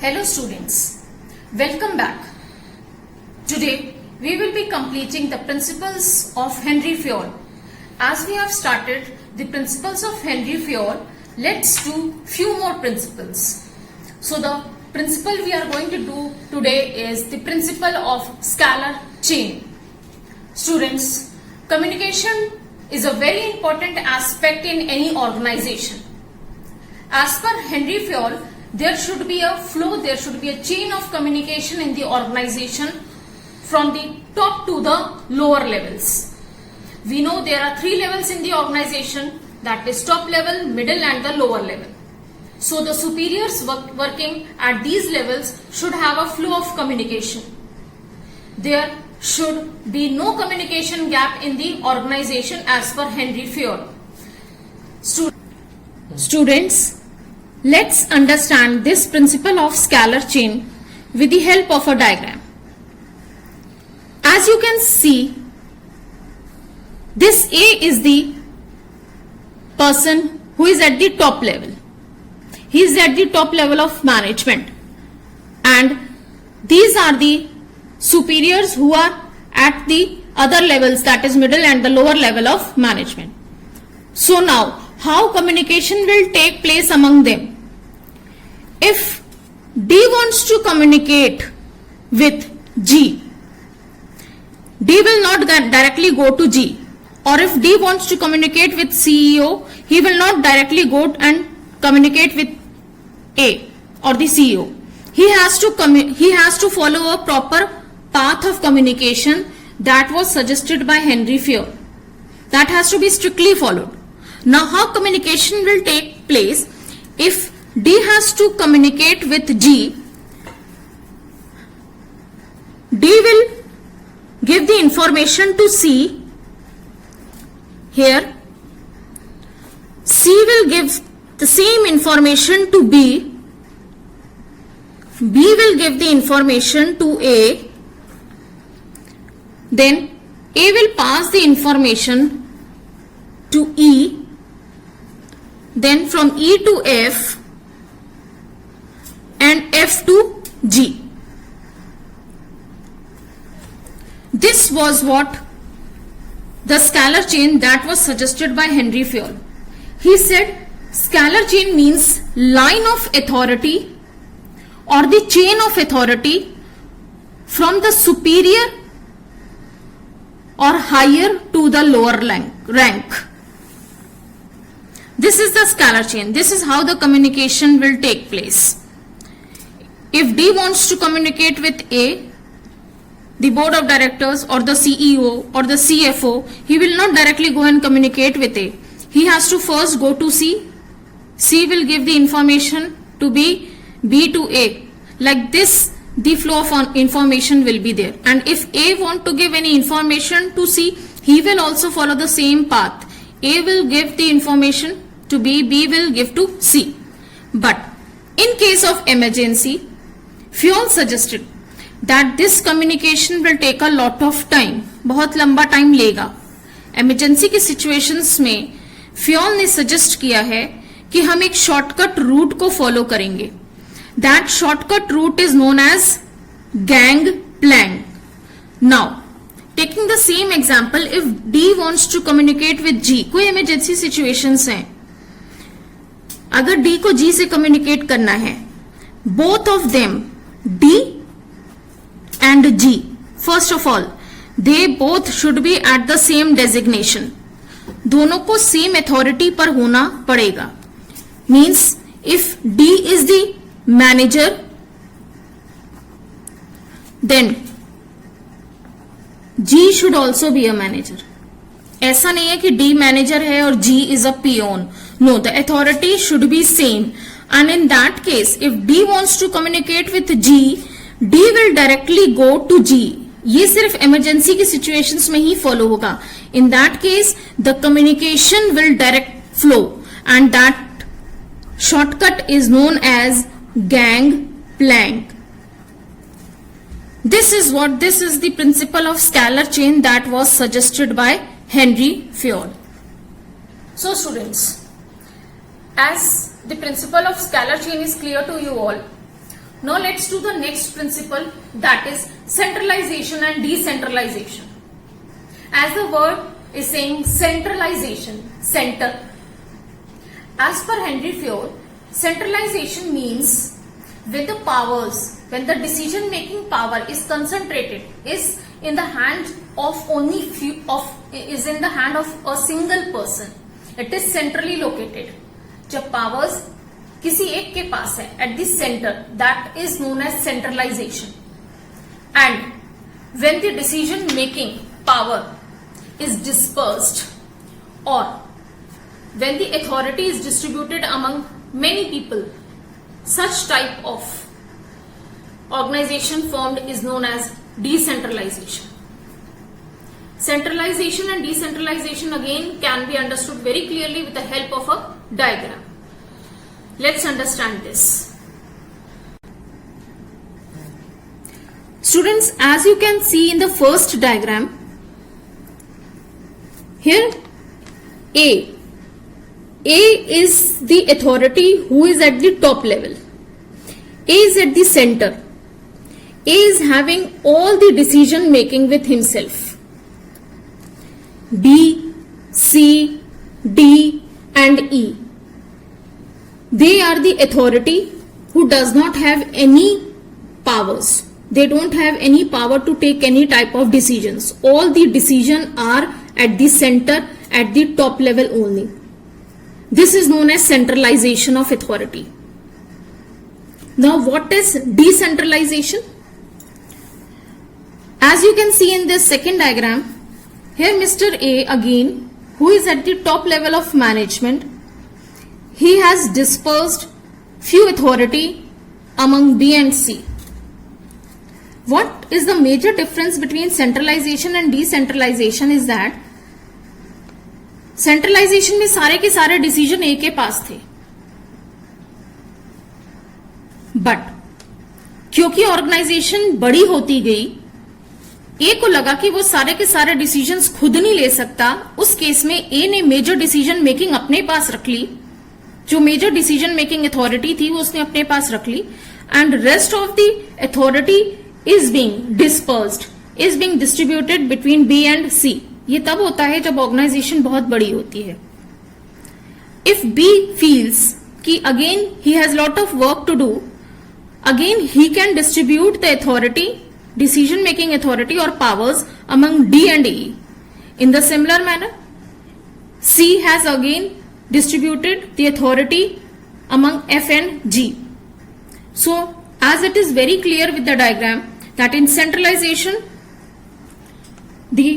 Hello students, welcome back. Today we will be completing the principles of Henry Fayol. As we have started the principles of Henry Fayol, let's do few more principles. So the principle we are going to do today is the principle of scalar chain. Students, communication is a very important aspect in any organization. As per Henry Fayol, there should be a flow, there should be a chain of communication in the organization from the top to the lower levels. We know there are three levels in the organization, that is top level, middle and the lower level. So the superiors working at these levels should have a flow of communication. There should be no communication gap in the organization as per Henry Fayol. Students, let's understand this principle of scalar chain with the help of a diagram. As you can see, this A is the person who is at the top level. He is at the top level of management, and these are the superiors who are at the other levels, that is middle and the lower level of management. So now, how communication will take place among them? If D wants to communicate with G, D will not directly go to G. Or if D wants to communicate with CEO, he will not directly go and communicate with A or the CEO. He has to follow a proper path of communication that was suggested by Henry Fayol. That has to be strictly followed. Now, how communication will take place? If D has to communicate with G, D will give the information to C. Here, C will give the same information to B. B will give the information to A. Then A will pass the information to E. Then from E to F and F to G. This was what the scalar chain that was suggested by Henry Fayol. He said scalar chain means line of authority or the chain of authority from the superior or higher to the lower rank. This is the scalar chain. This is how the communication will take place. If D wants to communicate with A, the board of directors or the CEO or the CFO, he will not directly go and communicate with A. He has to first go to C. C will give the information to B, B to A. Like this, the flow of information will be there. And if A want to give any information to C, he will also follow the same path. A will give the information to B, B will give to C. But in case of emergency, Fayol suggested that this communication will take a lot of time. बहुत लंबा time लेगा. Emergency की situations में Fayol ने suggest किया है कि हम एक shortcut route को follow करेंगे. That shortcut route is known as gangplank. Now, taking the same example, if D wants to communicate with G, कोई emergency situations हैं. अगर D को G से communicate करना है, both of them, D and G, first of all, they both should be at the same designation. दोनों को same authority पर होना पड़ेगा. Means if D is the manager, then G should also be a manager. ऐसा नहीं है कि D manager है और G is a peon. No, the authority should be same. And in that case, if D wants to communicate with G, D will directly go to G. ये सिर्फ emergency की situations में ही follow होगा. In that case, the communication will direct flow, and that shortcut is known as gangplank. This is the principle of scalar chain that was suggested by Henry Fayol. So students, as the principle of scalar chain is clear to you all, Now let's do the next principle, that is centralization and decentralization. As the word is saying centralization, center. As per Henry Fayol, centralization means when the powers, when the decision making power is concentrated, is in the hand of only few is in the hand of a single person. It is centrally located. जब powers किसी एक के पास है at the center, that is known as centralization. And when the decision making power is dispersed, or when the authority is distributed among many people, such type of organization formed is known as decentralization. Centralization and decentralization again can be understood very clearly with the help of a diagram. Let's understand this. Students, as you can see in the first diagram, here A is the authority who is at the top level. A is at the center. A is having all the decision making with himself. B, C, D and E, they are the authority who does not have any powers. They don't have any power to take any type of decisions. All the decisions are at the center, at the top level only. This is known as centralization of authority. Now what is decentralization? As you can see in this second diagram, here Mr. A again, who is at the top level of management, he has dispersed few authority among B and C. What is the major difference between centralization and decentralization is that centralization में सारे के सारे decision ए के पास थे, but क्योंकि organisation बड़ी होती गई, ए को लगा कि वो सारे के सारे डिसीजंस खुद नहीं ले सकता. उस केस में ए ने मेजर डिसीजन मेकिंग अपने पास रख ली. जो मेजर डिसीजन मेकिंग अथॉरिटी थी वो उसने अपने पास रख ली, and rest of the authority is being dispersed, is being distributed between B and C. ये तब होता है जब ऑर्गेनाइजेशन बहुत बड़ी होती है. इफ बी फील्स कि again he has lot of work to do, again he can distribute the authority, decision making authority or powers among D and E. In the similar manner, C has again distributed the authority among F and G. So as it is very clear with the diagram that in centralization the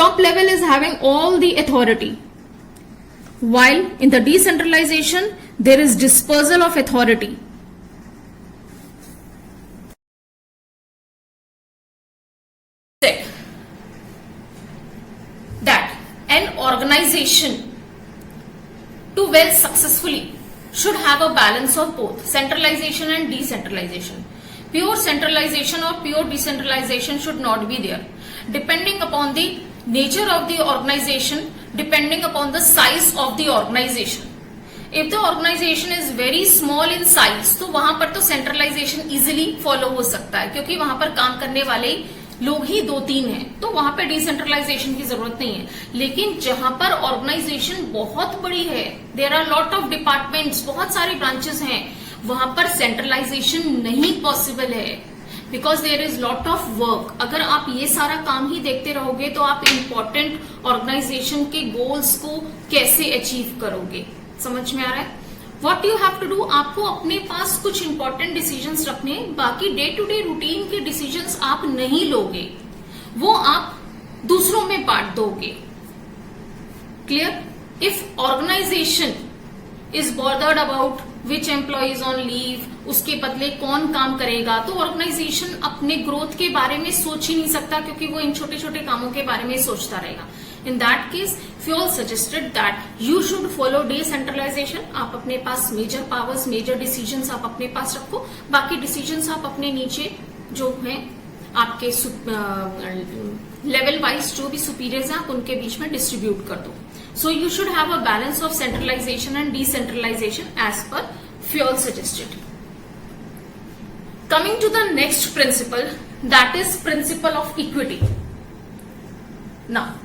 top level is having all the authority, while in the decentralization there is dispersal of authority. Organization to well successfully should have a balance of both centralization and decentralization. Pure centralization or pure decentralization should not be there. Depending upon the nature of the organization, depending upon the size of the organization. If the organization is very small in size, तो वहां पर तो centralization easily follow हो सकता है, क्योंकि वहां पर काम करने वाले लोग ही 2-3 हैं, तो वहां पे डिसेंट्रलाइजेशन की जरूरत नहीं है. लेकिन जहां पर ऑर्गेनाइजेशन बहुत बड़ी है, there are lot of departments, बहुत सारी ब्रांचेस हैं, वहां पर सेंट्रलाइजेशन नहीं पॉसिबल है, because there is lot of work. अगर आप ये सारा काम ही देखते रहोगे तो आप इंपॉर्टेंट ऑर्गेनाइजेशन के गोल्स को कैसे अचीव करोगे? समझ में आ रहा है? What you have to do, आपको अपने पास कुछ इंपॉर्टेंट डिसीजंस रखने, बाकी डे टू डे रूटीन के डिसीजंस आप नहीं लोगे, वो आप दूसरों में बांट दोगे. Clear? If organisation is bothered about which employee is on leave, उसके बदले कौन काम करेगा, तो ऑर्गेनाइजेशन अपने ग्रोथ के बारे में सोच ही नहीं सकता, क्योंकि वो इन छोटे छोटे कामों के बारे में सोचता रहेगा. In that case, Fayol suggested that you should follow decentralization. आप अपने पास मेजर पावर्स, मेजर डिसीजंस आप अपने पास रखो, बाकी डिसीजंस आप अपने नीचे जो हैं आपके लेवल वाइज जो भी सुपीरियर्स हैं, आप उनके बीच में डिस्ट्रीब्यूट कर दो. So you should have a balance of centralisation and decentralisation as per Fayol suggested. Coming to the next principle, that is principle of equity. Now,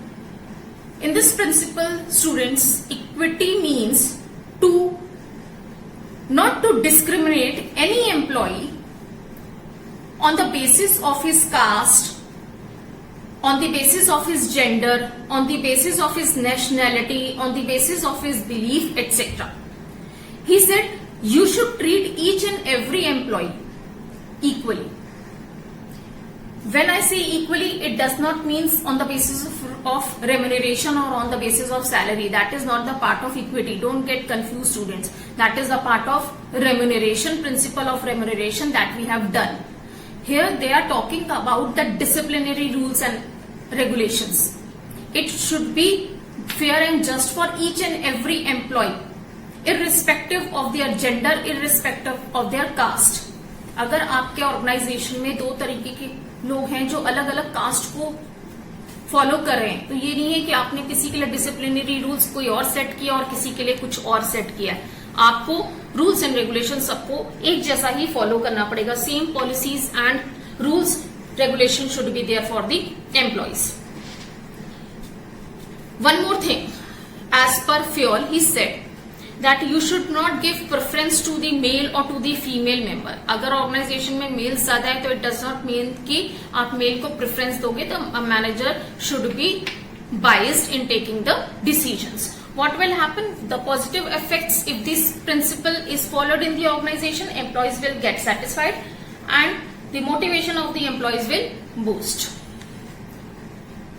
in this principle, students, equity means to not to discriminate any employee on the basis of his caste, on the basis of his gender, on the basis of his nationality, on the basis of his belief, etc. He said you should treat each and every employee equally. When I say equally, it does not mean on the basis of remuneration or on the basis of salary. That is not the part of equity. Don't get confused, students. That is the part of remuneration, principle of remuneration that we have done. Here they are talking about the disciplinary rules and regulations. It should be fair and just for each and every employee, irrespective of their gender, irrespective of their caste. अगर आपके organisation में दो तरीके के लोग हैं जो अलग अलग कास्ट को फॉलो कर रहे हैं, तो ये नहीं है कि आपने किसी के लिए डिसिप्लिनरी रूल्स कोई और सेट किया और किसी के लिए कुछ और सेट किया है. आपको रूल्स एंड रेगुलेशन सबको एक जैसा ही फॉलो करना पड़ेगा. Same policies and rules regulation should be there for the employees. One more thing, as per Fayol he said that you should not give preference to the male or to the female member. अगर organisation में mails ज्यादा है तो it does not mean कि आप mail को preference दोगे. तो manager should be biased in taking the decisions. What will happen? The positive effects, if this principle is followed in the organization, employees will get satisfied and the motivation of the employees will boost.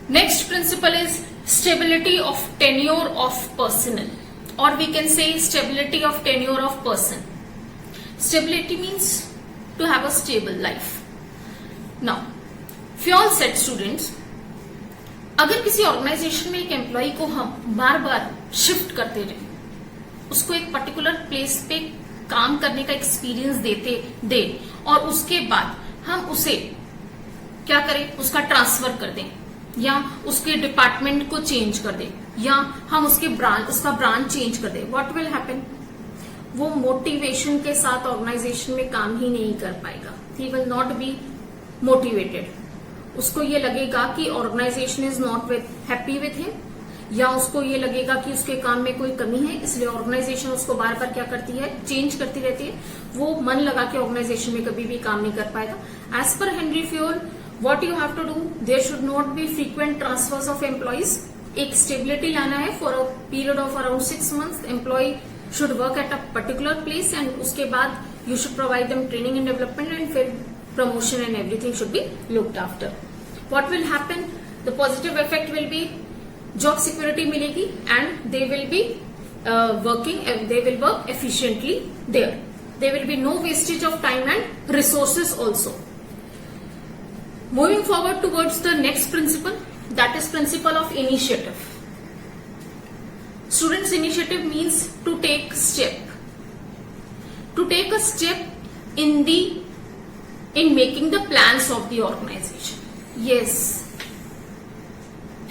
Next principle is stability of tenure of personnel, or we can say stability of tenure of person. Stability means to have a stable life. Now, Fayol said, students, अगर किसी organisation में एक employ को हम बार बार shift करते रहे, उसको एक पर्टिकुलर प्लेस पे काम करने का एक्सपीरियंस दे और उसके बाद हम उसे क्या करें, उसका ट्रांसफर कर दें या उसके डिपार्टमेंट को चेंज कर दें या हम उसका ब्रांच चेंज कर दें, व्हाट विल हैपन? वो मोटिवेशन के साथ ऑर्गेनाइजेशन में काम ही नहीं कर पाएगा. He will not be motivated. उसको ये लगेगा कि organisation is not happy with him, या उसको ये लगेगा कि उसके काम में कोई कमी है, इसलिए ऑर्गेनाइजेशन उसको बार बार क्या करती है, चेंज करती रहती है. वो मन लगा के ऑर्गेनाइजेशन में कभी भी काम नहीं कर पाएगा. As per Henri Fayol, what you have to do, there should not be frequent transfers of employees. एक स्टेबिलिटी लाना है for a period of around 6 months. Employ should work at a particular place and उसके बाद you should provide them training and development and फिर promotion and everything should be looked after. What will happen? The positive effect will be job security मिलेगी and they will be working, they will work efficiently there. There will be no wastage of time and resources also. Moving forward towards the next principle, that is principle of initiative. Students, initiative means to take step. To take a step in making the plans of the organization. Yes,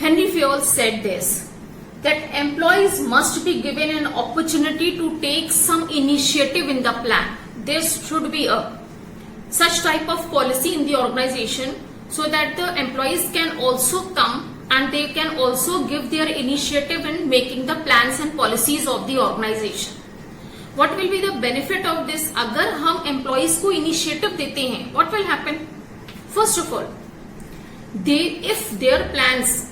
Henry Fayol said this, that employees must be given an opportunity to take some initiative in the plan. There should be a such type of policy in the organization so that the employees can also come and they can also give their initiative in making the plans and policies of the organization. What will be the benefit of this? अगर हम employees को initiative देते हैं, what will happen? First of all, if their plans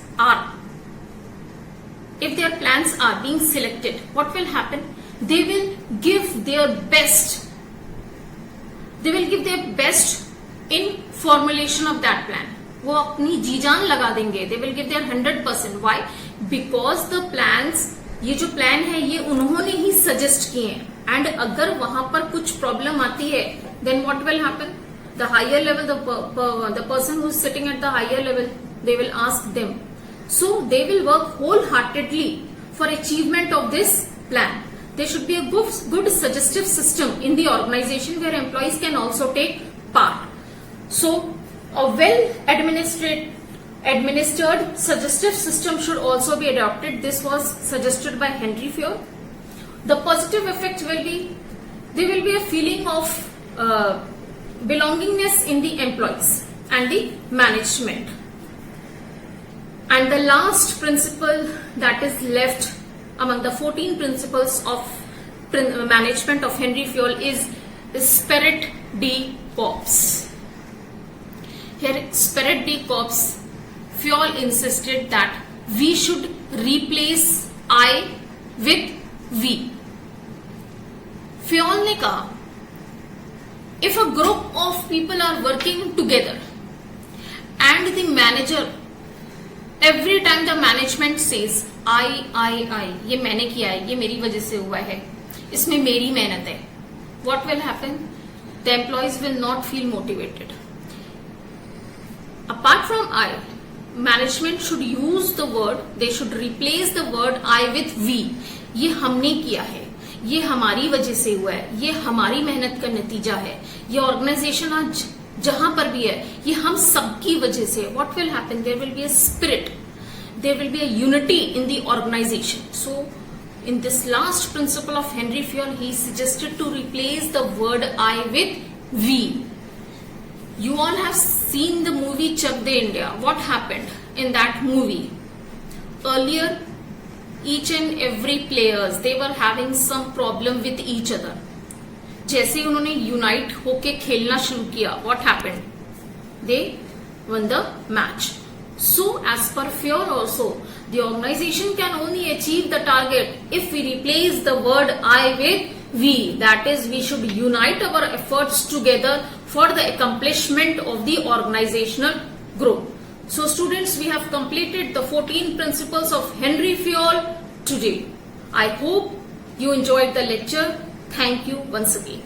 are being selected, what will happen? They will give their best. They will give their best in formulation of that plan. वो अपनी जी जान लगा देंगे. They will give their 100%. Why? Because the plans, ये जो plan है ये उन्होंने ही सजेस्ट किए हैं. एंड अगर वहां पर कुछ प्रॉब्लम आती है, then what will happen? The higher level, the person who is sitting at the higher level, they will ask them. So they will work wholeheartedly for achievement of this plan. There should be a good suggestive system in the organization where employees can also take part. So a well administered suggestive system should also be adopted. This was suggested by Henry Fayol. The positive effect will be, there will be a feeling of belongingness in the employees and the management. And the last principle that is left among the 14 principles of management of Henry Fayol is Spirit de Corps. Here, Spirit de Corps, Fayol insisted that we should replace I with we. Fayol ने कहा, if a group of people are working together and the manager, every time the management says I, ये मैंने किया है, ये मेरी वजह से हुआ है, इसमें मेरी मेहनत है, what will happen? The employees will not feel motivated. Apart from I, management should use the word, they should replace the word I with we. ये हमने किया है, ये हमारी वजह से हुआ है, ये हमारी मेहनत का नतीजा है, ये ऑर्गेनाइजेशन आज जहां पर भी है, ये हम सबकी वजह से. What will happen? There will be a spirit, there will be a unity in the organization. So in this last principle of Henry Fayol, he suggested to replace the word I with we. You all have seen the movie Chak De India. What happened in that movie? Earlier, each and every players, they were having some problem with each other. जैसे ही उन्होंने unite होके खेलना शुरू किया, what happened? They won the match. So as per Fayol also, the organization can only achieve the target if we replace the word I with we. That is, we should unite our efforts together for the accomplishment of the organizational growth. So students, we have completed the 14 principles of Henry Fayol today. I hope you enjoyed the lecture. Thank you once again.